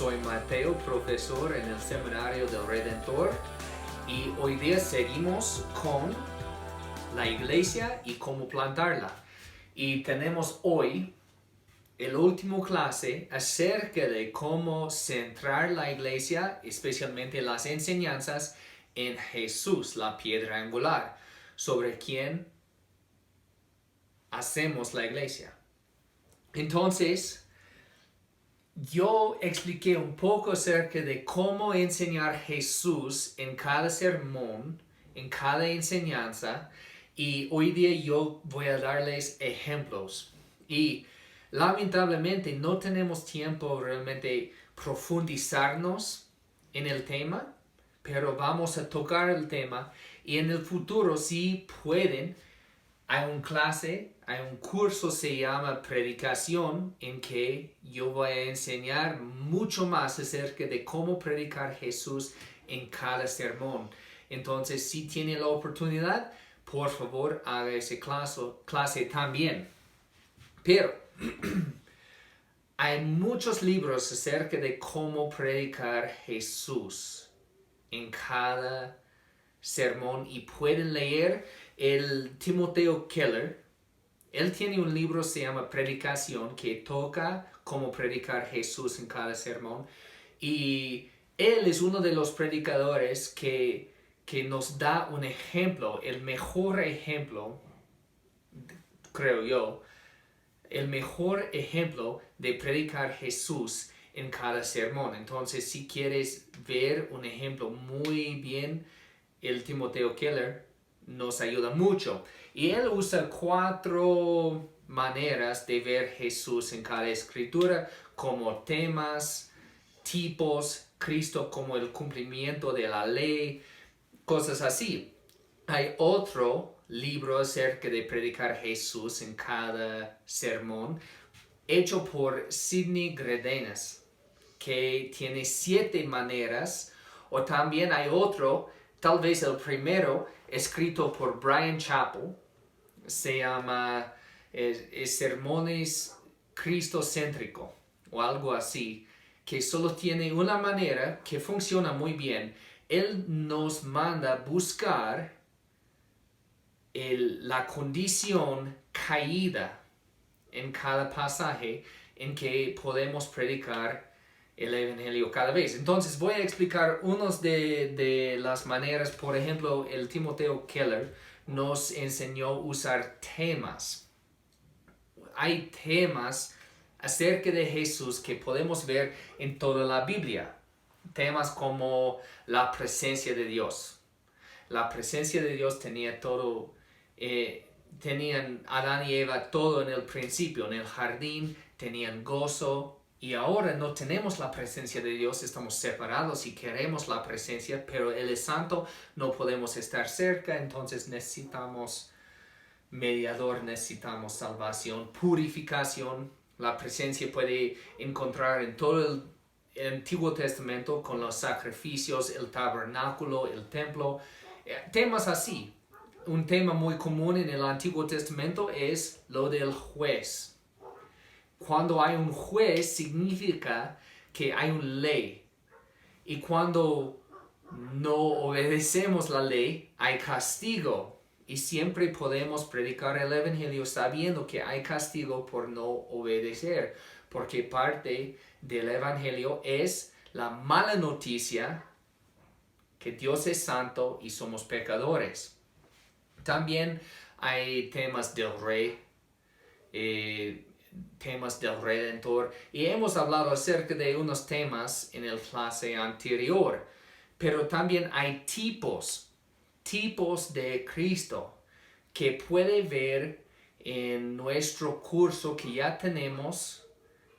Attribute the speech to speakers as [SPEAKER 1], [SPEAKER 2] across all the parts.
[SPEAKER 1] Soy Mateo, profesor en el Seminario del Redentor, y hoy día seguimos con la iglesia y cómo plantarla. Y tenemos hoy el último clase acerca de cómo centrar la iglesia, especialmente las enseñanzas, en Jesús, la piedra angular, sobre quien hacemos la iglesia. Entonces, yo expliqué un poco acerca de cómo enseñar Jesús en cada sermón, en cada enseñanza, y hoy día yo voy a darles ejemplos. Y lamentablemente no tenemos tiempo realmente profundizarnos en el tema, pero vamos a tocar el tema y en el futuro si pueden. Hay un curso se llama Predicación en que yo voy a enseñar mucho más acerca de cómo predicar Jesús en cada sermón. Entonces, si tienen la oportunidad, por favor, haga esa clase también. Pero hay muchos libros acerca de cómo predicar Jesús en cada sermón y pueden leer el Timoteo Keller. Él tiene un libro se llama Predicación que toca cómo predicar Jesús en cada sermón y él es uno de los predicadores que nos da un ejemplo, el mejor ejemplo, creo yo, el mejor ejemplo de predicar Jesús en cada sermón. Entonces, si quieres ver un ejemplo muy bien, el Timoteo Keller nos ayuda mucho. Y él usa 4 maneras de ver Jesús en cada escritura, como temas, tipos, Cristo como el cumplimiento de la ley, cosas así. Hay otro libro acerca de predicar Jesús en cada sermón, hecho por Sidney Greidanus, que tiene 7 maneras, o también hay otro, tal vez el primero, escrito por Bryan Chapell, se llama Sermones Cristocéntrico o algo así, que solo tiene una manera que funciona muy bien. Él nos manda buscar la condición caída en cada pasaje en que podemos predicar el Evangelio cada vez. Entonces voy a explicar unos de las maneras. Por ejemplo, el Timoteo Keller nos enseñó a usar temas. Hay temas acerca de Jesús que podemos ver en toda la Biblia. Temas como la presencia de Dios. La presencia de Dios tenía todo, tenían Adán y Eva todo en el principio, en el jardín, tenían gozo. Y ahora no tenemos la presencia de Dios, estamos separados y queremos la presencia, pero Él es santo, no podemos estar cerca, entonces necesitamos mediador, necesitamos salvación, purificación. La presencia puede encontrar en todo el Antiguo Testamento con los sacrificios, el tabernáculo, el templo, temas así. Un tema muy común en el Antiguo Testamento es lo del juez. Cuando hay un juez significa que hay una ley. Y cuando no obedecemos la ley, hay castigo. Y siempre podemos predicar el Evangelio sabiendo que hay castigo por no obedecer. Porque parte del Evangelio es la mala noticia que Dios es santo y somos pecadores. También hay temas del rey. Temas del Redentor y hemos hablado acerca de unos temas en el clase anterior, pero también hay tipos de Cristo que puede ver en nuestro curso que ya tenemos,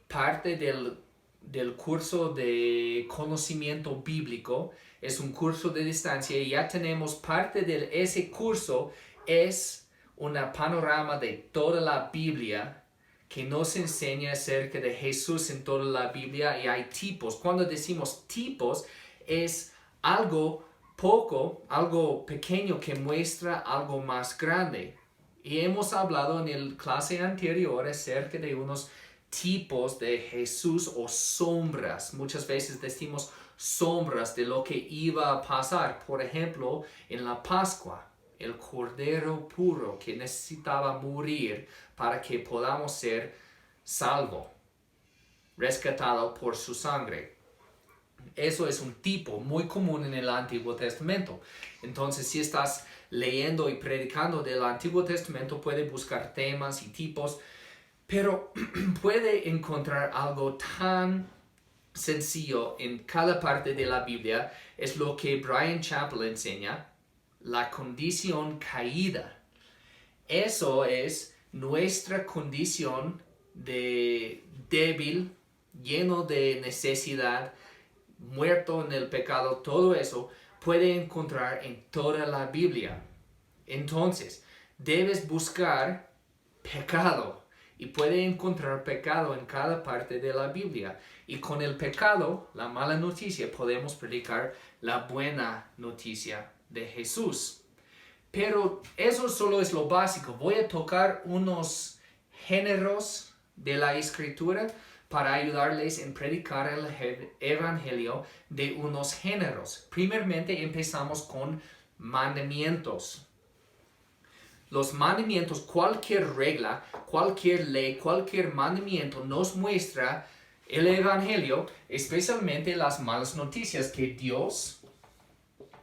[SPEAKER 1] parte del curso de conocimiento bíblico, es un curso de distancia y ya tenemos parte de ese curso, es un panorama de toda la Biblia que nos enseña acerca de Jesús en toda la Biblia y hay tipos. Cuando decimos tipos es algo pequeño que muestra algo más grande. Y hemos hablado en la clase anterior acerca de unos tipos de Jesús o sombras. Muchas veces decimos sombras de lo que iba a pasar. Por ejemplo, en la Pascua, el Cordero puro que necesitaba morir para que podamos ser salvos, rescatados por su sangre. Eso es un tipo muy común en el Antiguo Testamento. Entonces, si estás leyendo y predicando del Antiguo Testamento, puedes buscar temas y tipos, pero puede encontrar algo tan sencillo en cada parte de la Biblia. Es lo que Bryan Chapell enseña, la condición caída. Eso es nuestra condición de débil, lleno de necesidad, muerto en el pecado. Todo eso puede encontrar en toda la Biblia. Entonces, debes buscar pecado y puede encontrar pecado en cada parte de la Biblia. Y con el pecado, la mala noticia, podemos predicar la buena noticia de Jesús. Pero eso solo es lo básico. Voy a tocar unos géneros de la Escritura para ayudarles en predicar el Evangelio de unos géneros. Primeramente empezamos con mandamientos. Los mandamientos, cualquier regla, cualquier ley, cualquier mandamiento nos muestra el Evangelio, especialmente las malas noticias, que Dios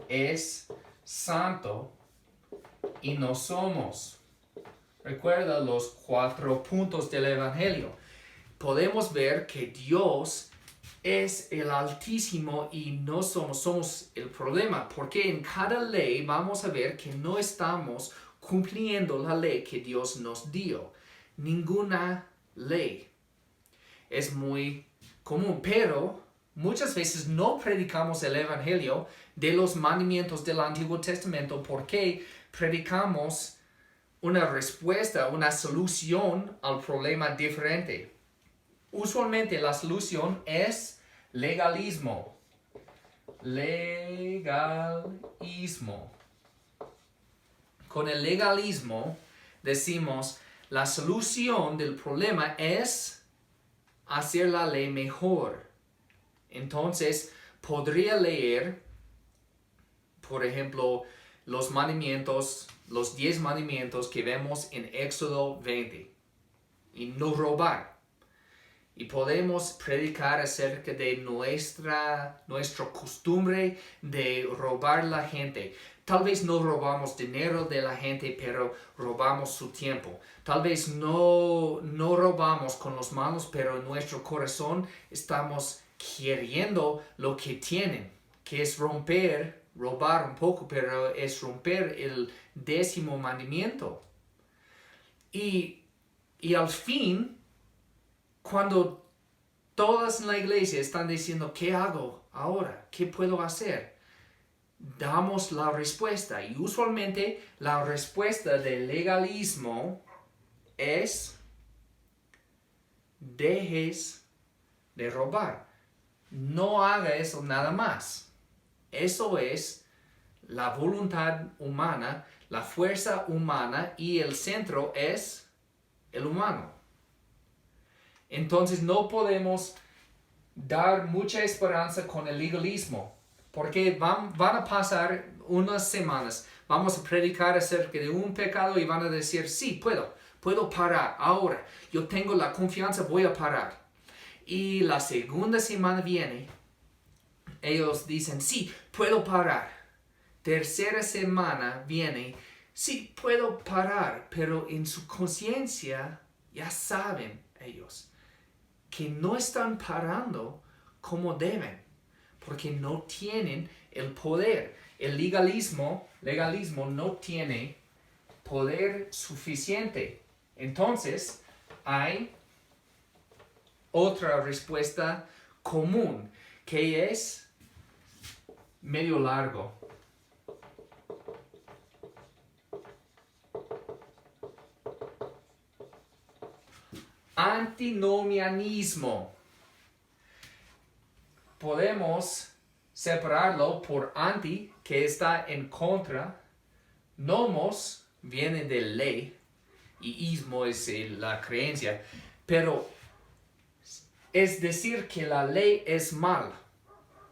[SPEAKER 1] es santo y no somos. Recuerda los 4 puntos del Evangelio. Podemos ver que Dios es el Altísimo y no somos el problema, porque en cada ley vamos a ver que no estamos cumpliendo la ley que Dios nos dio. Ninguna ley. Es muy común, pero muchas veces no predicamos el Evangelio de los mandamientos del Antiguo Testamento porque predicamos una respuesta, una solución al problema diferente. Usualmente la solución es legalismo. Legalismo. Con el legalismo decimos la solución del problema es hacer la ley mejor. Entonces podría leer, por ejemplo, los mandamientos, los 10 mandamientos que vemos en Éxodo 20. Y no robar. Y podemos predicar acerca de nuestra costumbre de robar la gente. Tal vez no robamos dinero de la gente, pero robamos su tiempo. Tal vez no robamos con las manos, pero en nuestro corazón estamos queriendo lo que tienen, que es robar un poco, pero es romper el 10º mandamiento. Y al fin, cuando todas en la iglesia están diciendo, ¿qué hago ahora? ¿Qué puedo hacer? Damos la respuesta. Y usualmente la respuesta del legalismo es, dejes de robar. No haga eso nada más. Eso es la voluntad humana, la fuerza humana, y el centro es el humano. Entonces no podemos dar mucha esperanza con el legalismo, porque van a pasar unas semanas, vamos a predicar acerca de un pecado y van a decir, sí, puedo parar ahora, yo tengo la confianza, voy a parar. Y la segunda semana viene, ellos dicen, sí, puedo parar. Tercera semana viene, sí, puedo parar, pero en su conciencia ya saben ellos que no están parando como deben, porque no tienen el poder. El legalismo no tiene poder suficiente. Entonces, hay otra respuesta común, que es medio largo. Antinomianismo. Podemos separarlo por anti, que está en contra. Nomos viene de ley y ismo es la creencia. Pero es decir que la ley es mal.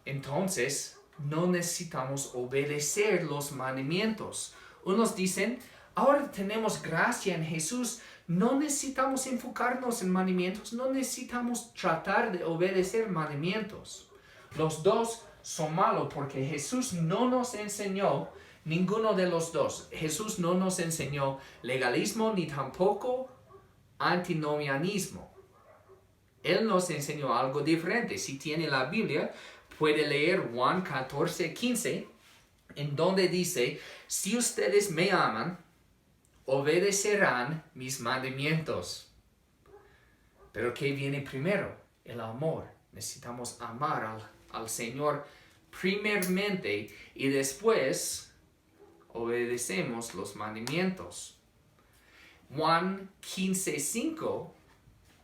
[SPEAKER 1] Entonces, no necesitamos obedecer los mandamientos. Unos dicen, ahora tenemos gracia en Jesús, no necesitamos enfocarnos en mandamientos, no necesitamos tratar de obedecer mandamientos. Los dos son malos porque Jesús no nos enseñó ninguno de los dos. Jesús no nos enseñó legalismo ni tampoco antinomianismo. Él nos enseñó algo diferente. Si tiene la Biblia, puede leer Juan 14:15, en donde dice, si ustedes me aman, obedecerán mis mandamientos. Pero ¿qué viene primero? El amor. Necesitamos amar al Señor primeramente y después obedecemos los mandamientos. Juan 15:5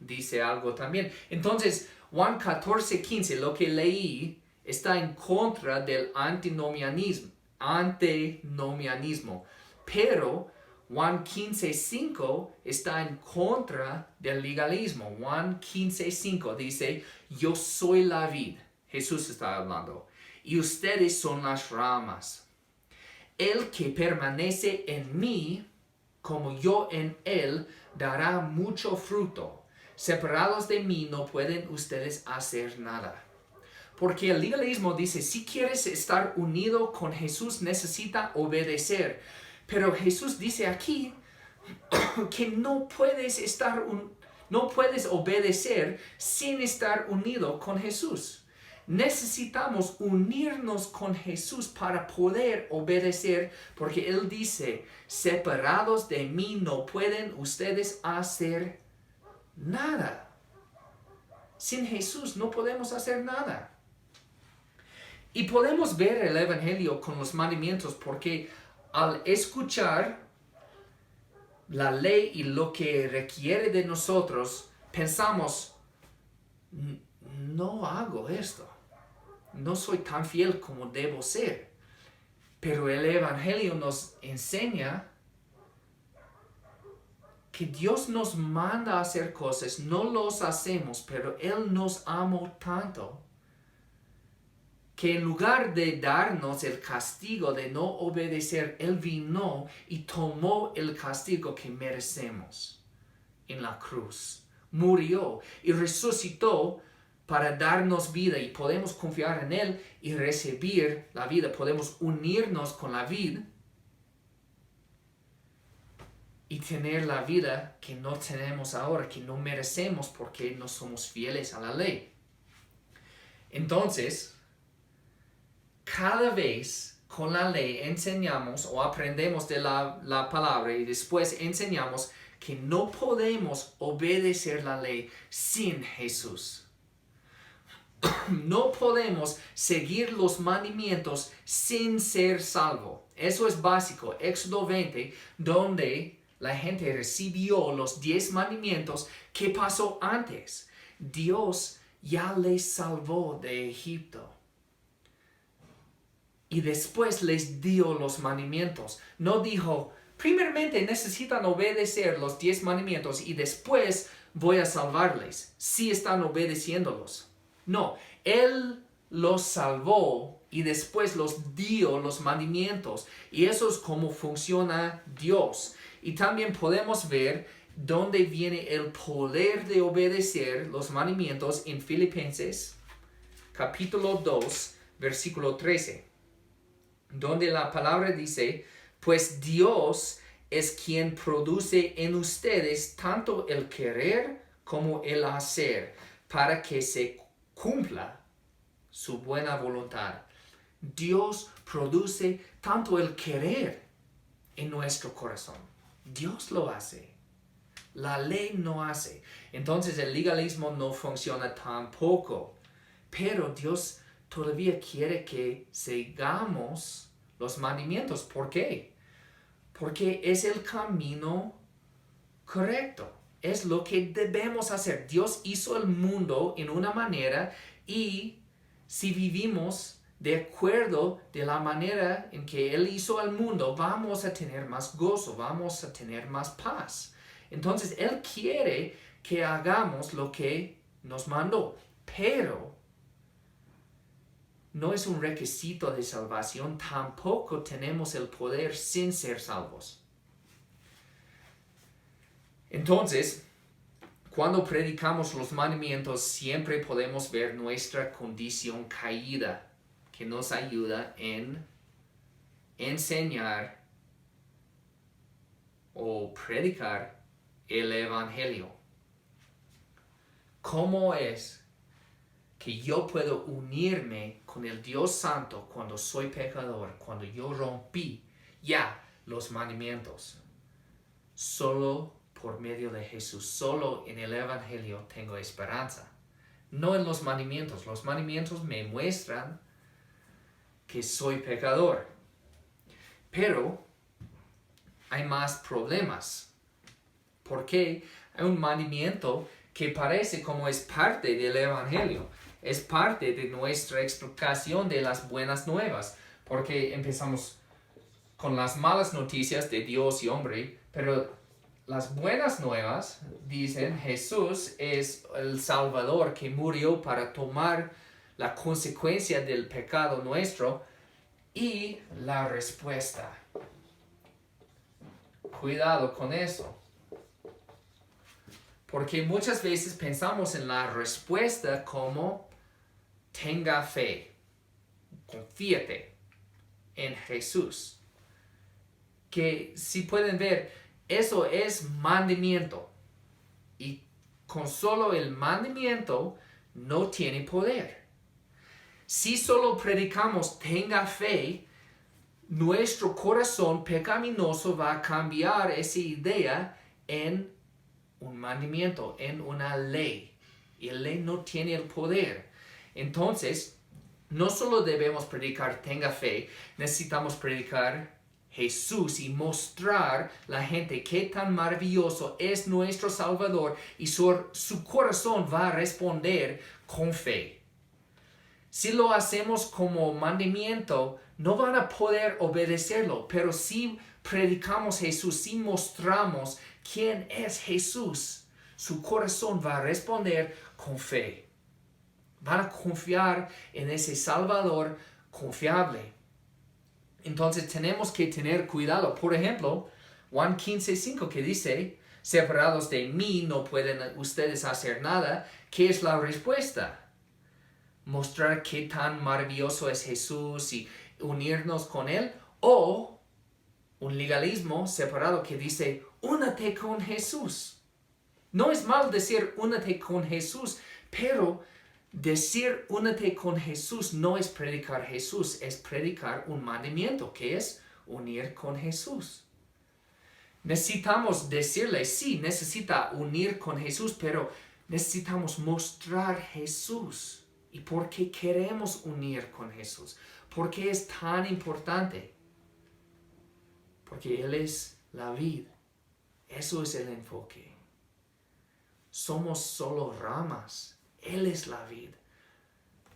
[SPEAKER 1] dice algo también. Entonces, Juan 14:15, lo que leí, está en contra del antinomianismo. Pero Juan 15:5 está en contra del legalismo. Juan 15:5 dice, yo soy la vid. Jesús está hablando. Y ustedes son las ramas. El que permanece en mí, como yo en él, dará mucho fruto. Separados de mí no pueden ustedes hacer nada. Porque el legalismo dice, si quieres estar unido con Jesús, necesita obedecer. Pero Jesús dice aquí que no puedes obedecer sin estar unido con Jesús. Necesitamos unirnos con Jesús para poder obedecer, porque Él dice, separados de mí no pueden ustedes hacer nada. Sin Jesús no podemos hacer nada. Y podemos ver el Evangelio con los mandamientos porque al escuchar la ley y lo que requiere de nosotros, pensamos, no hago esto. No soy tan fiel como debo ser. Pero el Evangelio nos enseña que Dios nos manda a hacer cosas, no los hacemos, pero Él nos amó tanto que en lugar de darnos el castigo de no obedecer, Él vino y tomó el castigo que merecemos en la cruz. Murió y resucitó para darnos vida y podemos confiar en Él y recibir la vida. Podemos unirnos con la vid y tener la vida que no tenemos ahora, que no merecemos porque no somos fieles a la ley. Entonces, cada vez con la ley enseñamos o aprendemos de la palabra y después enseñamos que no podemos obedecer la ley sin Jesús. No podemos seguir los mandamientos sin ser salvo. Eso es básico. Éxodo 20, donde la gente recibió los 10 mandamientos. ¿Qué pasó antes? Dios ya les salvó de Egipto. Y después les dio los mandamientos. No dijo, primeramente necesitan obedecer los 10 mandamientos y después voy a salvarles. Si están obedeciéndolos. No, Él los salvó y después los dio los mandamientos. Y eso es como funciona Dios. Y también podemos ver dónde viene el poder de obedecer los mandamientos en Filipenses, capítulo 2, versículo 13. Donde la palabra dice, pues Dios es quien produce en ustedes tanto el querer como el hacer, para que se cumpla su buena voluntad. Dios produce tanto el querer en nuestro corazón. Dios lo hace. La ley no hace. Entonces el legalismo no funciona tampoco. Pero Dios todavía quiere que sigamos los mandamientos. ¿Por qué? Porque es el camino correcto. Es lo que debemos hacer. Dios hizo el mundo en una manera y si vivimos de acuerdo de la manera en que Él hizo el mundo, vamos a tener más gozo, vamos a tener más paz. Entonces Él quiere que hagamos lo que nos mandó, pero no es un requisito de salvación, tampoco tenemos el poder sin ser salvos. Entonces, cuando predicamos los mandamientos, siempre podemos ver nuestra condición caída, que nos ayuda en enseñar o predicar el Evangelio. ¿Cómo es que yo puedo unirme con el Dios Santo cuando soy pecador, cuando yo rompí ya los mandamientos? Solo por medio de Jesús, solo en el Evangelio tengo esperanza. No en los mandamientos. Los mandamientos me muestran que soy pecador. Pero hay más problemas. Porque hay un mandamiento que parece como es parte del Evangelio. Es parte de nuestra explicación de las buenas nuevas. Porque empezamos con las malas noticias de Dios y hombre, pero las buenas nuevas dicen Jesús es el Salvador que murió para tomar la consecuencia del pecado nuestro y la respuesta. Cuidado con eso. Porque muchas veces pensamos en la respuesta como tenga fe, confíate en Jesús. Que si pueden ver, eso es mandamiento. Y con solo el mandamiento no tiene poder. Si solo predicamos tenga fe, nuestro corazón pecaminoso va a cambiar esa idea en un mandamiento, en una ley. Y la ley no tiene el poder. Entonces, no solo debemos predicar tenga fe, necesitamos predicar Jesús y mostrar a la gente qué tan maravilloso es nuestro Salvador y su corazón va a responder con fe. Si lo hacemos como mandamiento, no van a poder obedecerlo, pero si predicamos Jesús, si mostramos quién es Jesús, su corazón va a responder con fe. Van a confiar en ese Salvador confiable. Entonces tenemos que tener cuidado. Por ejemplo, Juan 15:5 que dice, separados de mí no pueden ustedes hacer nada. ¿Qué es la respuesta? Mostrar qué tan maravilloso es Jesús y unirnos con Él. O un legalismo separado que dice, únete con Jesús. No es mal decir únete con Jesús, pero decir únete con Jesús no es predicar Jesús, es predicar un mandamiento que es unir con Jesús. Necesitamos decirle, sí, necesita unir con Jesús, pero necesitamos mostrar Jesús. ¿Y por qué queremos unir con Jesús? ¿Por qué es tan importante? Porque Él es la vid. Eso es el enfoque. Somos solo ramas. Él es la vid.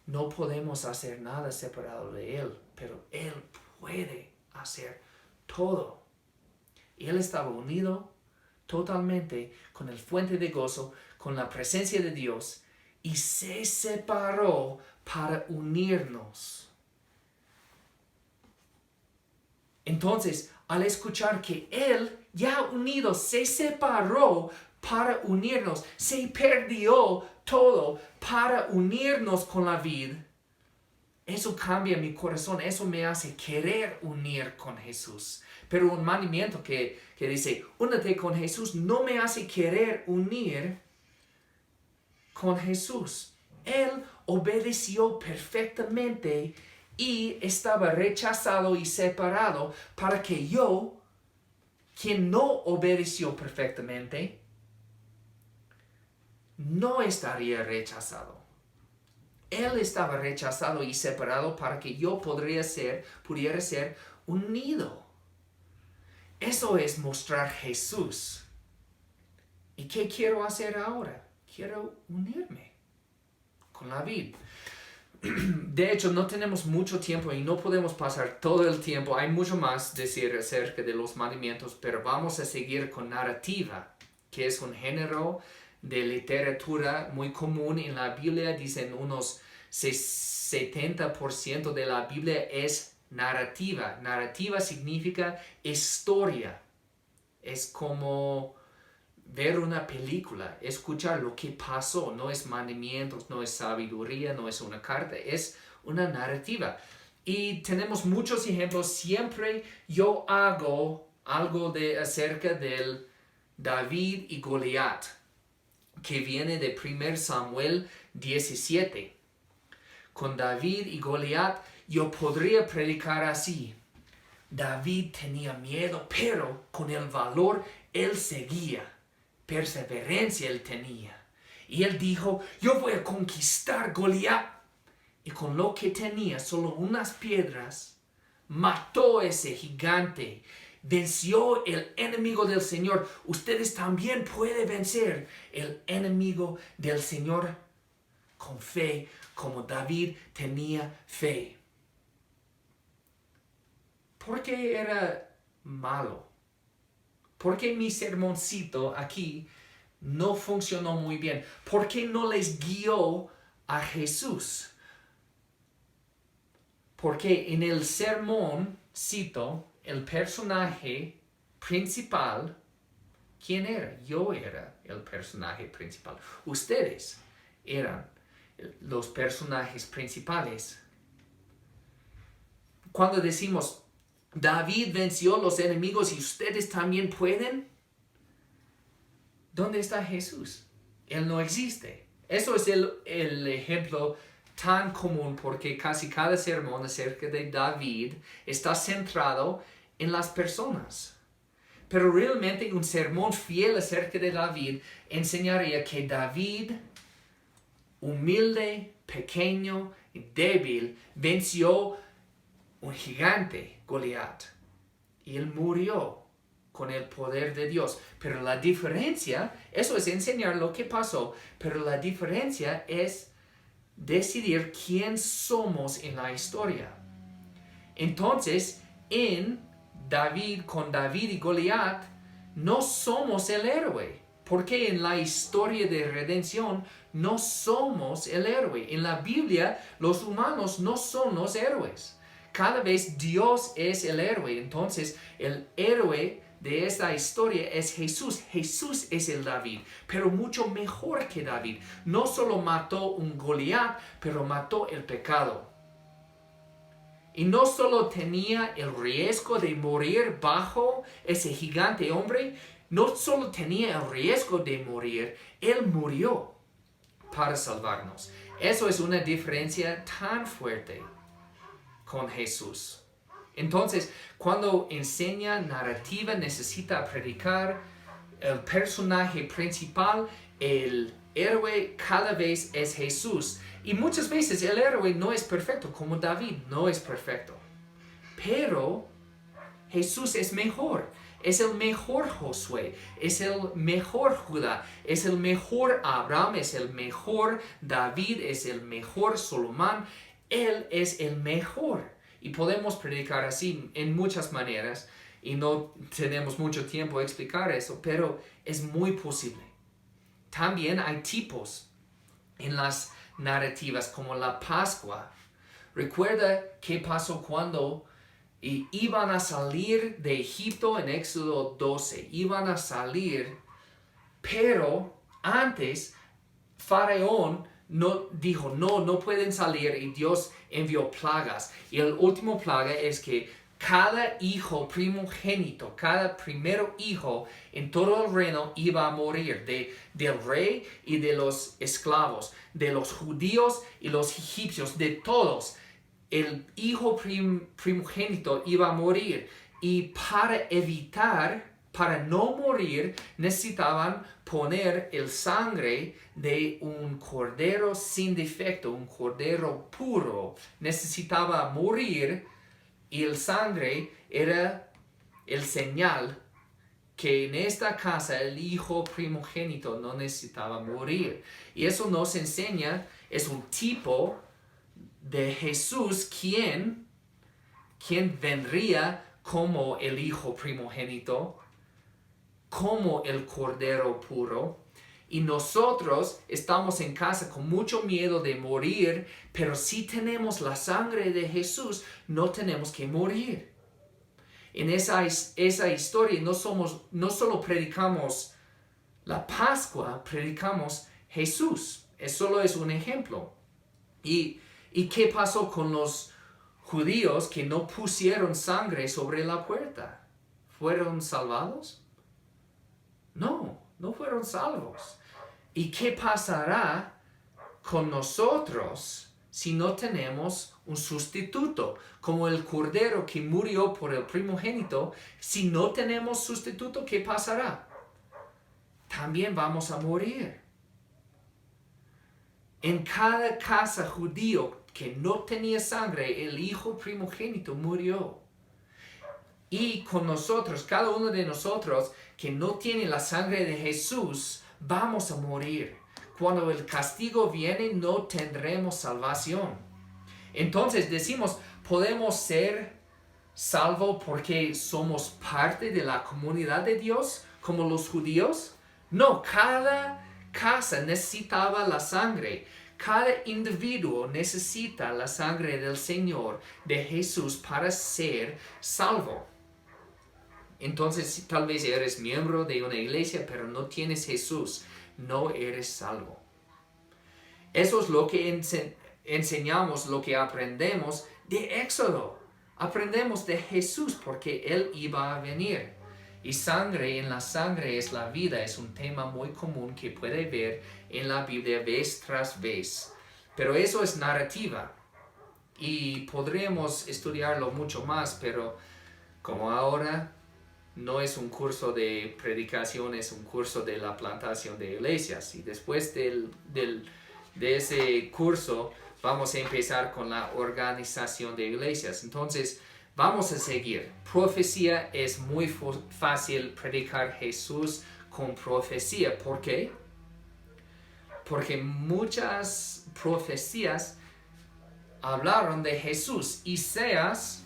[SPEAKER 1] No podemos hacer nada separado de Él, pero Él puede hacer todo. Y Él estaba unido totalmente con el fuente de gozo, con la presencia de Dios, y se separó para unirnos. Entonces, al escuchar que Él, ya unido, se separó para unirnos, se perdió todo para unirnos con la vid, eso cambia mi corazón, eso me hace querer unir con Jesús. Pero un mandamiento que dice, únete con Jesús, no me hace querer unir con Jesús. Él obedeció perfectamente y estaba rechazado y separado para que yo, quien no obedeció perfectamente, no estaría rechazado. Él estaba rechazado y separado para que yo pudiera ser unido. Eso es mostrar Jesús. ¿Y qué quiero hacer ahora? Quiero unirme con la vid. De hecho, no tenemos mucho tiempo y no podemos pasar todo el tiempo. Hay mucho más decir acerca de los mandamientos, pero vamos a seguir con narrativa, que es un género de literatura muy común en la Biblia. Dicen unos 70% de la Biblia es narrativa. Narrativa significa historia. Es como ver una película, escuchar lo que pasó. No es mandamientos, no es sabiduría, no es una carta, es una narrativa. Y tenemos muchos ejemplos. Siempre yo hago algo acerca del David y Goliat, que viene de 1 Samuel 17. Con David y Goliat yo podría predicar así. David tenía miedo, pero con el valor él seguía. Perseverancia él tenía. Y él dijo, yo voy a conquistar Goliat. Y con lo que tenía, solo unas piedras, mató a ese gigante. Venció el enemigo del Señor. Ustedes también pueden vencer el enemigo del Señor con fe, como David tenía fe. ¿Por qué era malo? ¿Por qué mi sermoncito aquí no funcionó muy bien? ¿Por qué no les guió a Jesús? Porque en el sermoncito, el personaje principal, ¿quién era? Yo era el personaje principal. Ustedes eran los personajes principales. Cuando decimos, David venció los enemigos y ustedes también pueden, ¿dónde está Jesús? Él no existe. Eso es el ejemplo tan común, porque casi cada sermón acerca de David está centrado en las personas. Pero realmente un sermón fiel acerca de David enseñaría que David, humilde, pequeño y débil, venció un gigante, Goliat, y él murió con el poder de Dios. Pero la diferencia, eso es enseñar lo que pasó, pero la diferencia es decidir quién somos en la historia. Entonces, con David y Goliat, no somos el héroe, porque en la historia de redención no somos el héroe. En la Biblia, los humanos no son los héroes. Cada vez Dios es el héroe. Entonces, el héroe de esta historia es Jesús. Jesús es el David, pero mucho mejor que David. No solo mató un Goliat, pero mató el pecado. Y no solo tenía el riesgo de morir bajo ese gigante hombre, no solo tenía el riesgo de morir, él murió para salvarnos. Eso es una diferencia tan fuerte con Jesús. Entonces, cuando enseña narrativa, necesita predicar el personaje principal, el héroe cada vez es Jesús. Y muchas veces el héroe no es perfecto, como David no es perfecto. Pero Jesús es mejor. Es el mejor Josué, es el mejor Judá, es el mejor Abraham, es el mejor David, es el mejor Salomón. Él es el mejor. Y podemos predicar así en muchas maneras. Y no tenemos mucho tiempo de explicar eso, pero es muy posible. También hay tipos en las narrativas, como la Pascua. Recuerda qué pasó cuando iban a salir de Egipto en Éxodo 12. Iban a salir, pero antes Faraón dijo, no pueden salir, y Dios envió plagas. Y el último plaga es que cada hijo primogénito, cada primero hijo en todo el reino iba a morir, del rey y de los esclavos, de los judíos y los egipcios, de todos. El hijo primogénito iba a morir, y para no morir, necesitaban poner el sangre de un cordero sin defecto, un cordero puro. Necesitaba morir, y el sangre era el señal que en esta casa el hijo primogénito no necesitaba morir. Y eso nos enseña, es un tipo de Jesús quien vendría como el hijo primogénito, como el cordero puro. y nosotros estamos en casa con mucho miedo de morir, pero si tenemos la sangre de Jesús, no tenemos que morir. En esa historia no solo predicamos la Pascua, predicamos Jesús. Solo es un ejemplo. ¿Y qué pasó con los judíos que no pusieron sangre sobre la puerta? ¿Fueron salvados? No fueron salvos. ¿Y qué pasará con nosotros si no tenemos un sustituto? Como el cordero que murió por el primogénito, si no tenemos sustituto, ¿qué pasará? También vamos a morir. En cada casa judío que no tenía sangre, el hijo primogénito murió. Y con nosotros, cada uno de nosotros que no tiene la sangre de Jesús, vamos a morir. Cuando el castigo viene, no tendremos salvación. Entonces decimos, ¿podemos ser salvos porque somos parte de la comunidad de Dios, como los judíos? No, cada casa necesitaba la sangre. Cada individuo necesita la sangre del Señor, de Jesús, para ser salvo. Entonces, tal vez eres miembro de una iglesia, pero no tienes Jesús, no eres salvo. Eso es lo que enseñamos, lo que aprendemos de Éxodo. Aprendemos de Jesús porque Él iba a venir. Y sangre en la sangre es la vida, es un tema muy común que puede ver en la Biblia vez tras vez. Pero eso es narrativa y podríamos estudiarlo mucho más, pero como ahora no es un curso de predicación, es un curso de la plantación de iglesias. Y después de ese curso vamos a empezar con la organización de iglesias. Entonces, vamos a seguir. Profecía es muy fácil predicar Jesús con profecía. ¿Por qué? Porque muchas profecías hablaron de Jesús. Isaías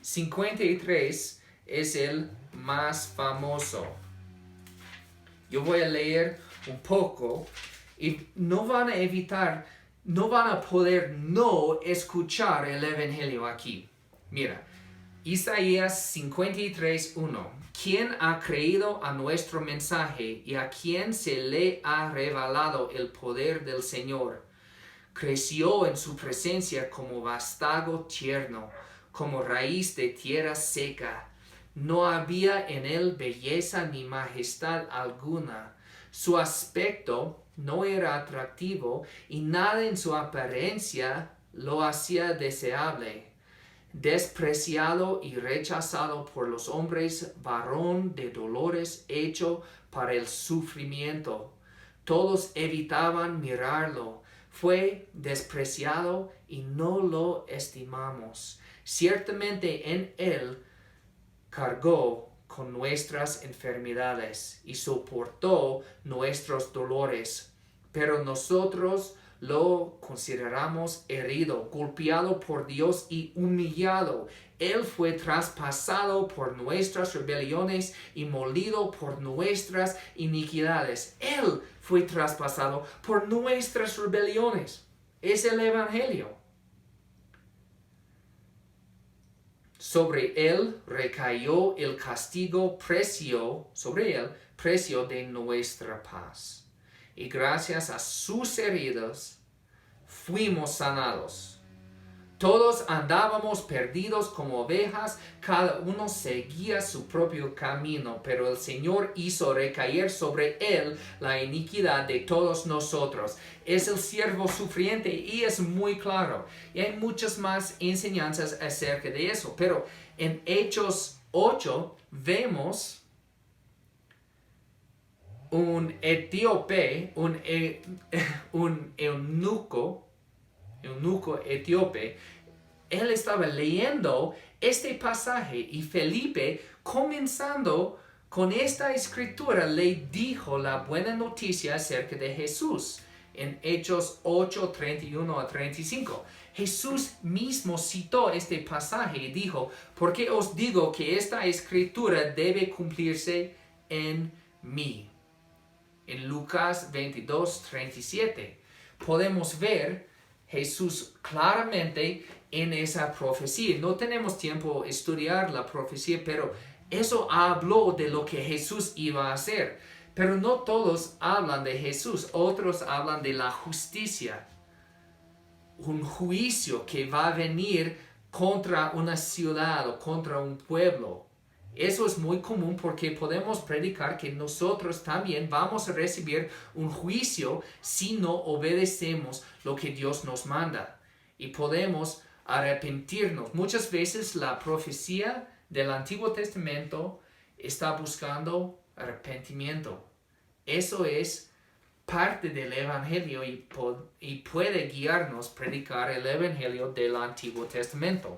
[SPEAKER 1] 53 es el más famoso. Yo voy a leer un poco y no van a poder no escuchar el evangelio aquí. Mira, Isaías 53:1. ¿Quién ha creído a nuestro mensaje y a quién se le ha revelado el poder del Señor? Creció en su presencia como vástago tierno, como raíz de tierra seca. No había en él belleza ni majestad alguna. Su aspecto no era atractivo y nada en su apariencia lo hacía deseable. Despreciado y rechazado por los hombres, varón de dolores, hecho para el sufrimiento. Todos evitaban mirarlo. Fue despreciado y no lo estimamos. Ciertamente en él cargó con nuestras enfermedades y soportó nuestros dolores. Pero nosotros lo consideramos herido, golpeado por Dios y humillado. Él fue traspasado por nuestras rebeliones y molido por nuestras iniquidades. Él fue traspasado por nuestras rebeliones. Es el Evangelio. Sobre él recayó el castigo, precio de nuestra paz. Y gracias a sus heridas fuimos sanados. Todos andábamos perdidos como ovejas, cada uno seguía su propio camino, pero el Señor hizo recaer sobre él la iniquidad de todos nosotros. Es el siervo sufriente y es muy claro. Y hay muchas más enseñanzas acerca de eso, pero en Hechos 8 vemos un etíope, un eunuco etíope. Él estaba leyendo este pasaje y Felipe, comenzando con esta escritura, le dijo la buena noticia acerca de Jesús en Hechos 8, 31 a 35. Jesús mismo citó este pasaje y dijo, porque os digo que esta escritura debe cumplirse en mí. En Lucas 22:37 podemos ver Jesús claramente en esa profecía. No tenemos tiempo de estudiar la profecía, pero eso habló de lo que Jesús iba a hacer. Pero no todos hablan de Jesús, otros hablan de la justicia. Un juicio que va a venir contra una ciudad o contra un pueblo. Eso es muy común porque podemos predicar que nosotros también vamos a recibir un juicio si no obedecemos lo que Dios nos manda. Y podemos arrepentirnos. Muchas veces la profecía del Antiguo Testamento está buscando arrepentimiento. Eso es parte del Evangelio y puede guiarnos a predicar el Evangelio del Antiguo Testamento.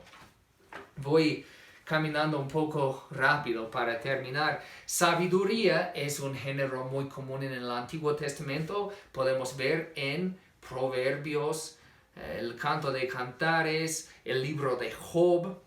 [SPEAKER 1] Voy caminando un poco rápido para terminar. Sabiduría es un género muy común en el Antiguo Testamento. Podemos ver en Proverbios, el Canto de Cantares, el libro de Job.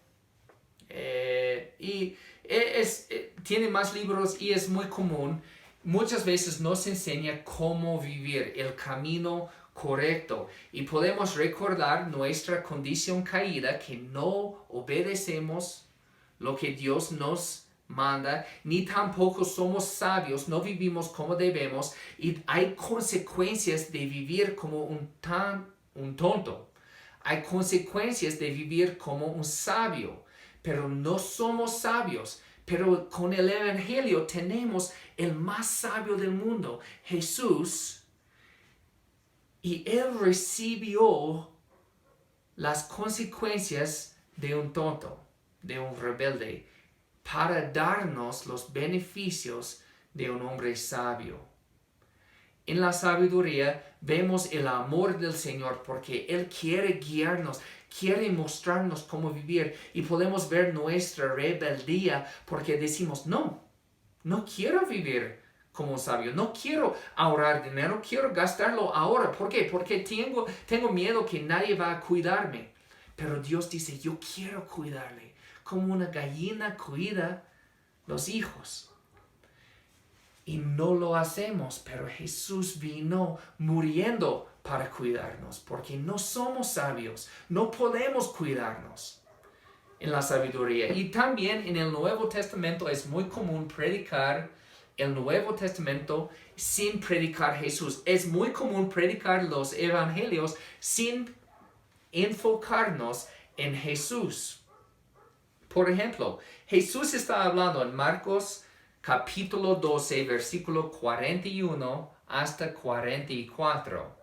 [SPEAKER 1] Tiene más libros y es muy común. Muchas veces nos enseña cómo vivir el camino correcto y podemos recordar nuestra condición caída, que no obedecemos lo que Dios nos manda, ni tampoco somos sabios, no vivimos como debemos y hay consecuencias de vivir como un tonto. Hay consecuencias de vivir como un sabio, pero no somos sabios. Pero con el Evangelio tenemos el más sabio del mundo, Jesús, y Él recibió las consecuencias de un tonto, de un rebelde, para darnos los beneficios de un hombre sabio. En la sabiduría vemos el amor del Señor porque Él quiere guiarnos, quiere mostrarnos cómo vivir y podemos ver nuestra rebeldía porque decimos, no quiero vivir como un sabio, no quiero ahorrar dinero, quiero gastarlo ahora. ¿Por qué? Porque tengo miedo que nadie va a cuidarme. Pero Dios dice, yo quiero cuidarle, como una gallina cuida los hijos. Y no lo hacemos, pero Jesús vino muriendo para cuidarnos, porque no somos sabios, no podemos cuidarnos en la sabiduría. Y también en el Nuevo Testamento es muy común predicar el Nuevo Testamento sin predicar Jesús. Es muy común predicar los evangelios sin enfocarnos en Jesús. Por ejemplo, Jesús está hablando en Marcos capítulo 12, versículo 41 hasta 44.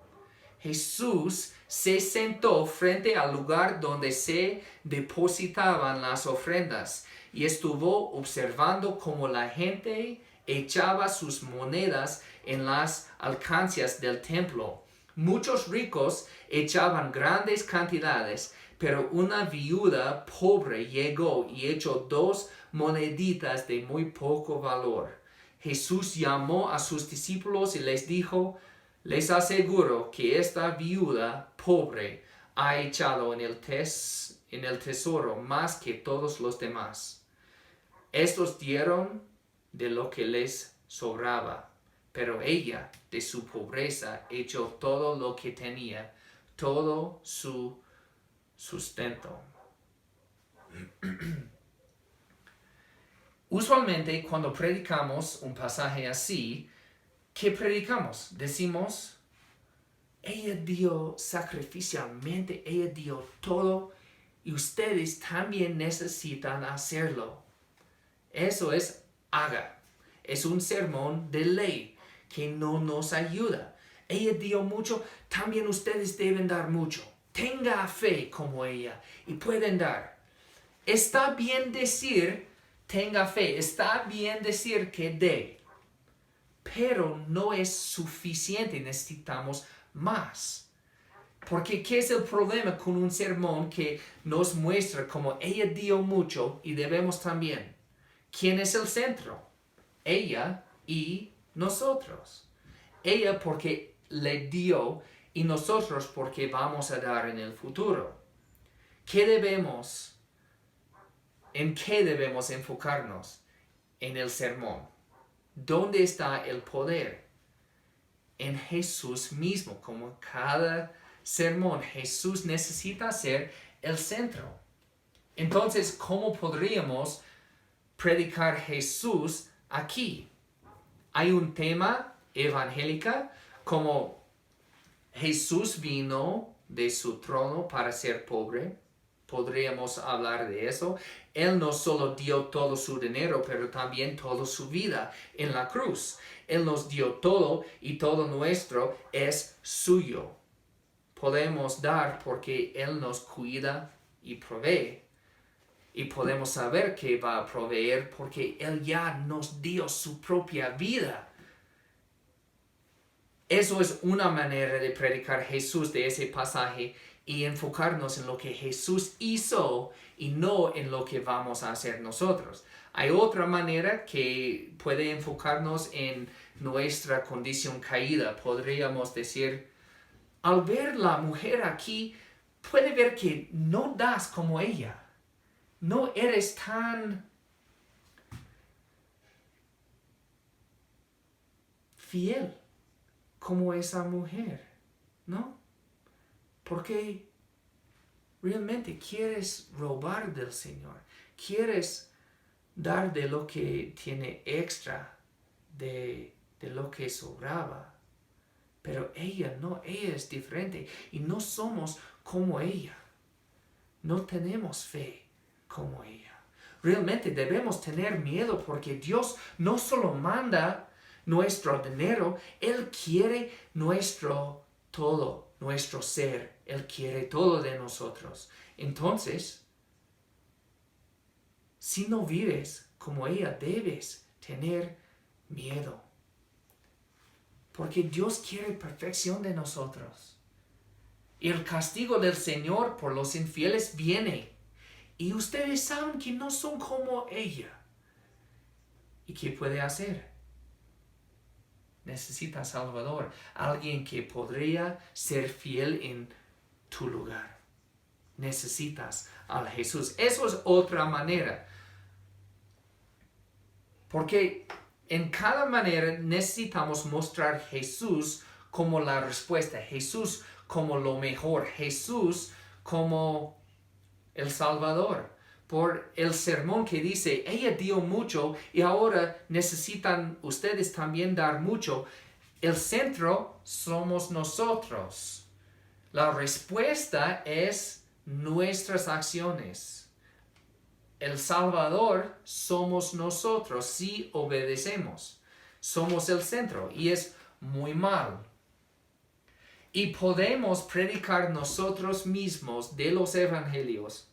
[SPEAKER 1] Jesús se sentó frente al lugar donde se depositaban las ofrendas y estuvo observando cómo la gente echaba sus monedas en las alcancías del templo. Muchos ricos echaban grandes cantidades, pero una viuda pobre llegó y echó 2 moneditas de muy poco valor. Jesús llamó a sus discípulos y les dijo, les aseguro que esta viuda pobre ha echado en el tesoro más que todos los demás. Estos dieron de lo que les sobraba, pero ella de su pobreza echó todo lo que tenía, todo su sustento. Usualmente cuando predicamos un pasaje así, ¿qué predicamos? Decimos, ella dio sacrificialmente, ella dio todo y ustedes también necesitan hacerlo. Eso es haga. Es un sermón de ley que no nos ayuda. Ella dio mucho, también ustedes deben dar mucho. Tenga fe como ella y pueden dar. Está bien decir, tenga fe, está bien decir que dé, pero no es suficiente, necesitamos más. Porque ¿qué es el problema con un sermón que nos muestra cómo ella dio mucho y debemos también? ¿Quién es el centro? Ella y nosotros. Ella porque le dio y nosotros porque vamos a dar en el futuro. ¿En qué debemos enfocarnos? En el sermón. ¿Dónde está el poder? en Jesús mismo. Como cada sermón, Jesús necesita ser el centro. Entonces, ¿cómo podríamos predicar Jesús aquí? Hay un tema evangélico como Jesús vino de su trono para ser pobre. Podríamos hablar de eso. Él no solo dio todo su dinero, pero también toda su vida en la cruz. Él nos dio todo y todo nuestro es suyo. Podemos dar porque Él nos cuida y provee. Y podemos saber que va a proveer porque Él ya nos dio su propia vida. Eso es una manera de predicar Jesús de ese pasaje y enfocarnos en lo que Jesús hizo y no en lo que vamos a hacer nosotros. Hay otra manera que puede enfocarnos en nuestra condición caída. Podríamos decir, al ver la mujer aquí, puede ver que no das como ella. No eres tan fiel como esa mujer, ¿no? Porque realmente quieres robar del Señor. Quieres dar de lo que tiene extra, de lo que sobraba. Pero ella no, ella es diferente y no somos como ella. No tenemos fe como ella. Realmente debemos tener miedo porque Dios no solo manda nuestro dinero, Él quiere nuestro todo, nuestro ser. Él quiere todo de nosotros. Entonces, si no vives como ella, debes tener miedo. Porque Dios quiere perfección de nosotros. Y el castigo del Señor por los infieles viene. Y ustedes saben que no son como ella. ¿Y qué puede hacer? Necesita Salvador. Alguien que podría ser fiel en tu lugar. Necesitas al Jesús. Eso es otra manera. Porque en cada manera necesitamos mostrar Jesús como la respuesta. Jesús como lo mejor. Jesús como el Salvador. Por el sermón que dice, ella dio mucho y ahora necesitan ustedes también dar mucho. El centro somos nosotros. La respuesta es nuestras acciones. El Salvador somos nosotros si obedecemos. Somos el centro y es muy mal. Y podemos predicar nosotros mismos de los evangelios.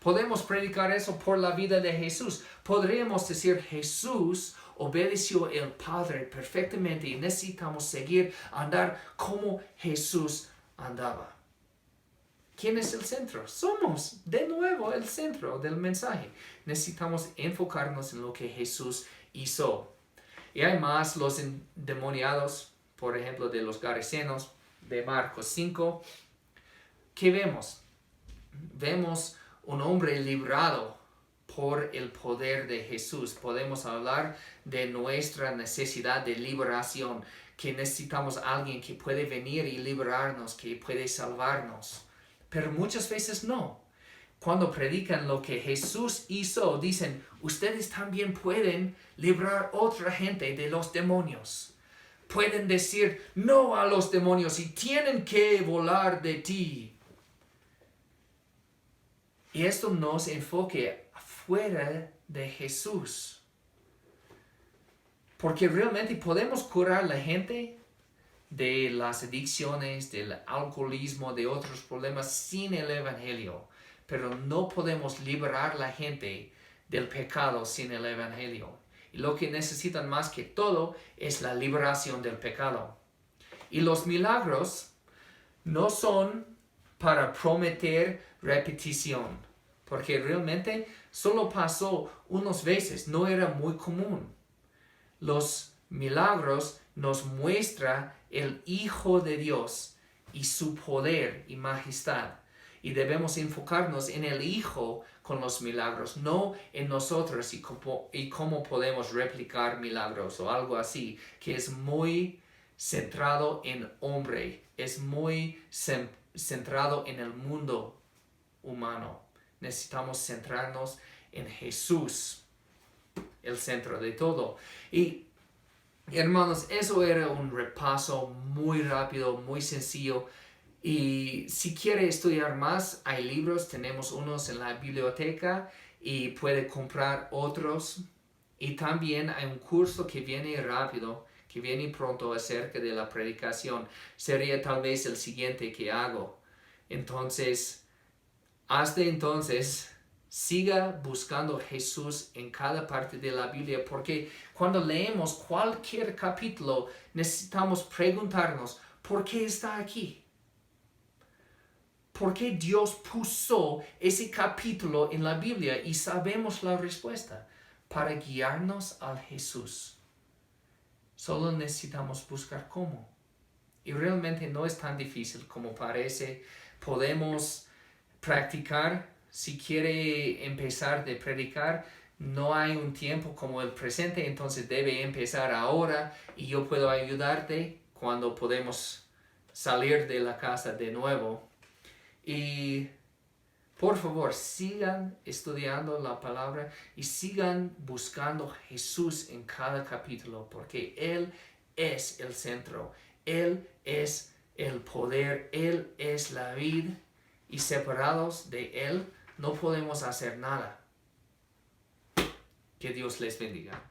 [SPEAKER 1] Podemos predicar eso por la vida de Jesús. Podríamos decir, Jesús obedeció al Padre perfectamente y necesitamos seguir andar como Jesús andaba. ¿Quién es el centro? Somos de nuevo el centro del mensaje. Necesitamos enfocarnos en lo que Jesús hizo. Y hay más, los endemoniados, por ejemplo, de los Garasenos, de Marcos 5. ¿Qué vemos? Vemos un hombre librado por el poder de Jesús. Podemos hablar de nuestra necesidad de liberación, que necesitamos a alguien que puede venir y liberarnos, que puede salvarnos. Pero muchas veces no. Cuando predican lo que Jesús hizo, dicen, ustedes también pueden librar a otra gente de los demonios. Pueden decir no a los demonios y tienen que volar de ti. Y esto nos enfoque fuera de Jesús. Porque realmente podemos curar a la gente de las adicciones, del alcoholismo, de otros problemas sin el Evangelio. Pero no podemos liberar a la gente del pecado sin el Evangelio. Y lo que necesitan más que todo es la liberación del pecado. Y los milagros no son para prometer repetición, porque realmente solo pasó unas veces, no era muy común. Los milagros nos muestran el Hijo de Dios y su poder y majestad. Y debemos enfocarnos en el Hijo con los milagros, no en nosotros y cómo podemos replicar milagros o algo así, que es muy centrado en hombre, es muy centrado en el mundo humano. Necesitamos centrarnos en Jesús, el centro de todo. Y hermanos, eso era un repaso muy rápido, muy sencillo. Y si quiere estudiar más, hay libros, tenemos unos en la biblioteca y puede comprar otros. Y también hay un curso que viene rápido, que viene pronto acerca de la predicación. Sería tal vez el siguiente que hago. Entonces, hasta entonces, siga buscando Jesús en cada parte de la Biblia, porque cuando leemos cualquier capítulo, necesitamos preguntarnos, ¿por qué está aquí? ¿Por qué Dios puso ese capítulo en la Biblia? Y sabemos la respuesta, para guiarnos al Jesús. Solo necesitamos buscar cómo. Y realmente no es tan difícil como parece. Podemos practicar. Si quiere empezar de predicar, no hay un tiempo como el presente, entonces debe empezar ahora y yo puedo ayudarte cuando podemos salir de la casa de nuevo. Y por favor, sigan estudiando la palabra y sigan buscando Jesús en cada capítulo, porque Él es el centro, Él es el poder, Él es la vida, y separados de Él no podemos hacer nada. Que Dios les bendiga.